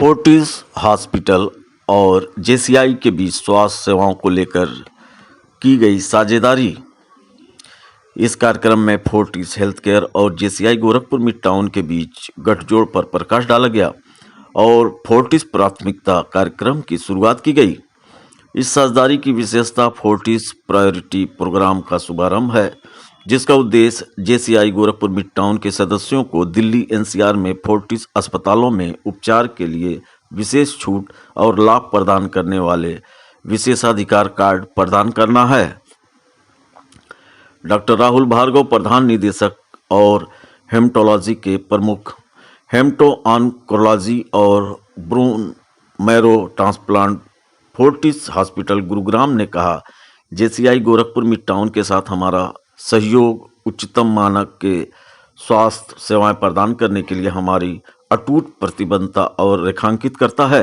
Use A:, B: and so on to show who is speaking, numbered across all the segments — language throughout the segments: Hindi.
A: फोर्टिस हॉस्पिटल और जेसीआई के बीच स्वास्थ्य सेवाओं को लेकर की गई साझेदारी। इस कार्यक्रम में फोर्टिस हेल्थकेयर और जेसीआई गोरखपुर मिड टाउन के बीच गठजोड़ पर प्रकाश डाला गया और फोर्टिस प्राथमिकता कार्यक्रम की शुरुआत की गई। इस साझेदारी की विशेषता फोर्टिस प्रायोरिटी प्रोग्राम का शुभारंभ है, जिसका उद्देश्य जेसीआई गोरखपुर मिड टाउन के सदस्यों को दिल्ली एनसीआर में फोर्टिस अस्पतालों में उपचार के लिए विशेष छूट और लाभ प्रदान करने वाले विशेषाधिकार कार्ड प्रदान करना है। डॉक्टर राहुल भार्गव, प्रधान निदेशक और हेमेटोलॉजी के प्रमुख हेमटो ऑन्कोलॉजी और bone marrow transplant Fortis hospital Gurugram ने कहा, जेसीआई गोरखपुर मिड टाउन के साथ हमारा सहयोग उच्चतम मानक के स्वास्थ्य सेवाएं प्रदान करने के लिए हमारी अटूट प्रतिबद्धता और रेखांकित करता है।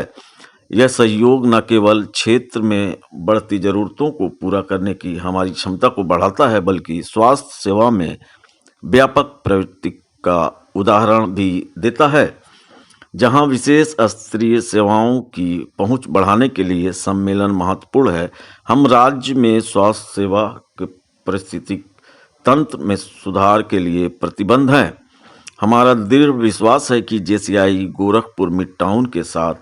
A: यह सहयोग न केवल क्षेत्र में बढ़ती जरूरतों को पूरा करने की हमारी क्षमता को बढ़ाता है, बल्कि स्वास्थ्य सेवा में व्यापक प्रवृत्ति का उदाहरण भी देता है, जहां विशेष स्तरीय सेवाओं की पहुंच बढ़ाने के लिए सम्मेलन महत्वपूर्ण है। हम राज्य में स्वास्थ्य सेवा के पारिस्थितिक तंत्र में सुधार के लिए प्रतिबद्ध हैं। हमारा दृढ़ विश्वास है कि जेसीआई गोरखपुर मिड टाउन के साथ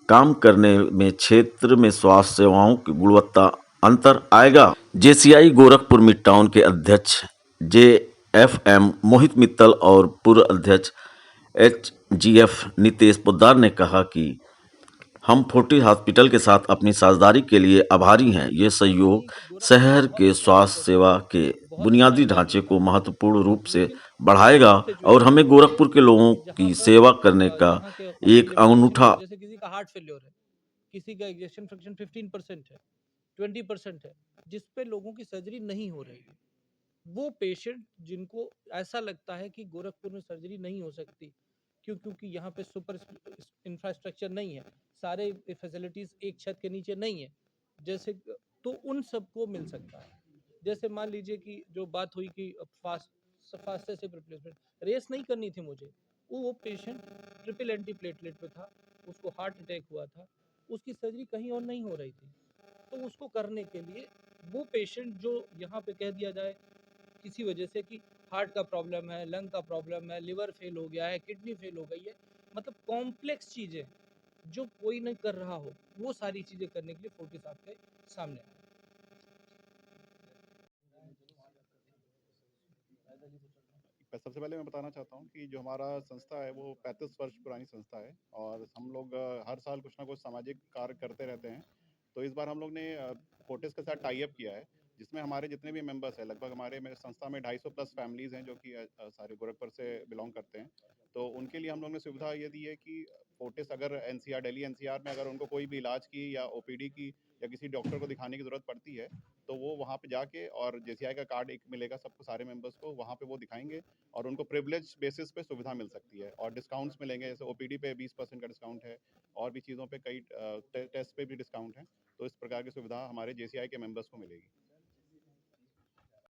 A: काम करने में क्षेत्र में स्वास्थ्य सेवाओं की गुणवत्ता अंतर आएगा। जेसीआई गोरखपुर मिड टाउन के अध्यक्ष जेएफएम मोहित मित्तल और पूर्व अध्यक्ष एचजीएफ नितेश पोद्दार ने कहा कि हम फोर्टिस हॉस्पिटल के साथ अपनी साझेदारी के लिए आभारी हैं। ये सहयोग शहर के स्वास्थ्य सेवा के बुनियादी ढांचे को महत्वपूर्ण रूप से बढ़ाएगा और हमें गोरखपुर के लोगों की सेवा करने का एक अनूठा
B: जैसे किसी का हार्ट फेल्योर है, किसी का इजेक्शन फ्रैक्शन 15% है, 20% है, जिस पे लोगों की सर्जरी नहीं हो रही है, वो पेशेंट जिनको ऐसा लगता है कि गोरखपुर में सर्जरी नहीं हो सकती क्योंकि यहाँ पे सुपर इंफ्रास्ट्रक्चर नहीं है, सारे फैसिलिटीज एक छत के नीचे नहीं है, जैसे तो उन सबको मिल सकता है। जैसे मान लीजिए कि जो बात हुई कि फास्टेस्ट रिप्लेसमेंट रेस नहीं करनी थी मुझे, वो पेशेंट ट्रिपल एंटीप्लेटलेट पे था, उसको हार्ट अटैक हुआ था, उसकी सर्जरी कहीं और नहीं हो रही थी, तो उसको करने के लिए वो पेशेंट जो यहाँ पे कह दिया जाए किसी वजह से कि हार्ट का प्रॉब्लम है, लंग का प्रॉब्लम है, लिवर फेल हो गया है, किडनी फेल हो गई है, मतलब कॉम्प्लेक्स चीजें जो कोई नहीं कर रहा हो, वो सारी चीजें करने के लिए फोर्टिस आपके सामने आए।
C: सबसे पहले मैं बताना चाहता हूँ कि जो हमारा संस्था है वो 35 वर्ष पुरानी संस्था है और हम लोग हर साल कुछ ना कुछ सामाजिक कार्य करते रहते हैं। तो इस बार हम लोग ने फोर्टिस के साथ टाई अप किया है, जिसमें हमारे जितने भी मेंबर्स हैं, लगभग हमारे संस्था में 250 प्लस फैमिलीज़ हैं जो कि सारे गोरखपुर से बिलोंग करते हैं। तो उनके लिए हम लोग ने सुविधा ये दी है कि फोर्टिस अगर एनसीआर दिल्ली एनसीआर में अगर उनको कोई भी इलाज की या ओपीडी की या किसी डॉक्टर को दिखाने की ज़रूरत पड़ती है, तो वो वहाँ पे जाके और जेसीआई का कार्ड एक मिलेगा सबको, सारे मेंबर्स को वहाँ पे वो दिखाएंगे और उनको प्रिविलेज बेसिस पे सुविधा मिल सकती है और डिस्काउंट्स मिलेंगे। जैसे ओपीडी पे 20% का डिस्काउंट है और भी चीज़ों पे कई टेस्ट पे भी डिस्काउंट है। तो इस प्रकार की सुविधा हमारे जेसीआई के मेंबर्स को मिलेगी।